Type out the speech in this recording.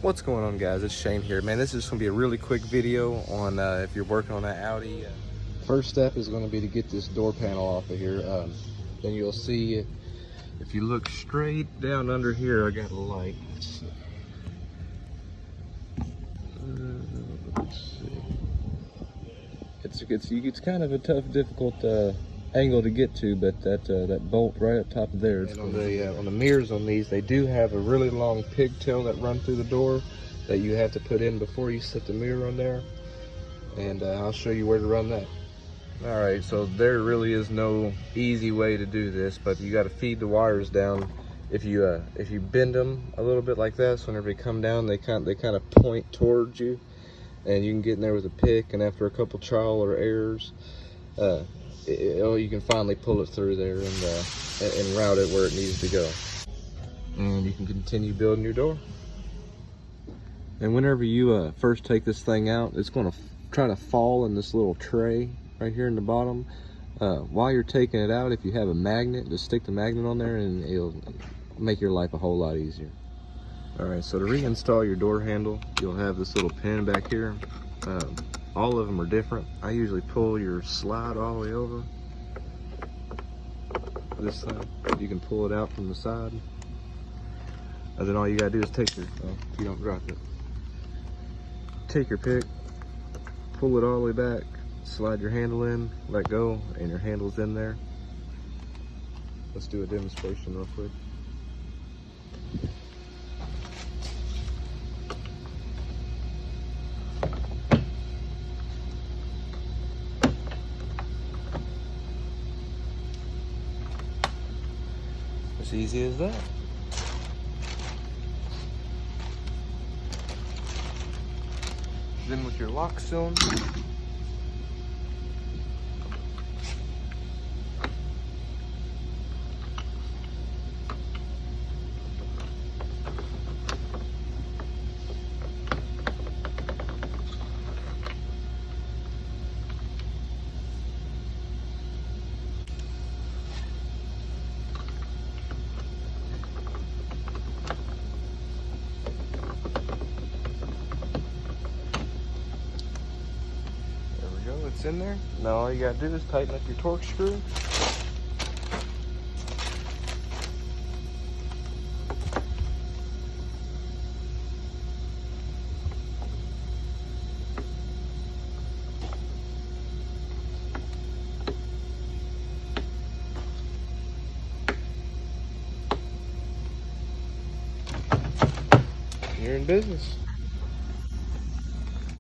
What's going on, guys? It's Shane here. Man, this is going to be a really quick video on if you're working on that Audi. First step is going to be to get this door panel off of here. Then you'll see, if you look straight down under here, I got a light. Let's see. It's kind of a tough, difficult angle to get to, but that bolt right up top of there. And on the mirrors on these, they do have a really long pigtail that runs through the door that you have to put in before you set the mirror on there. And I'll show you where to run that. All right, so there really is no easy way to do this, but you got to feed the wires down. If you bend them a little bit like that, so whenever they come down, they kind of point towards you, and you can get in there with a pick. And after a couple trial or errors, you can finally pull it through there and route it where it needs to go. And you can continue building your door. And whenever you first take this thing out, it's going to try to fall in this little tray right here in the bottom. While you're taking it out, if you have a magnet, just stick the magnet on there and it'll make your life a whole lot easier. All right, so to reinstall your door handle, you'll have this little pin back here. All of them are different. I usually pull your slide all the way over this side. You can pull it out from the side. And then all you gotta do is take your, if you don't drop it, take your pick, pull it all the way back, slide your handle in, let go, and your handle's in there. Let's do a demonstration real quick. As easy as that. Then with your lock cylinder, it's in there. Now all you gotta do is tighten up your torque screw. You're in business.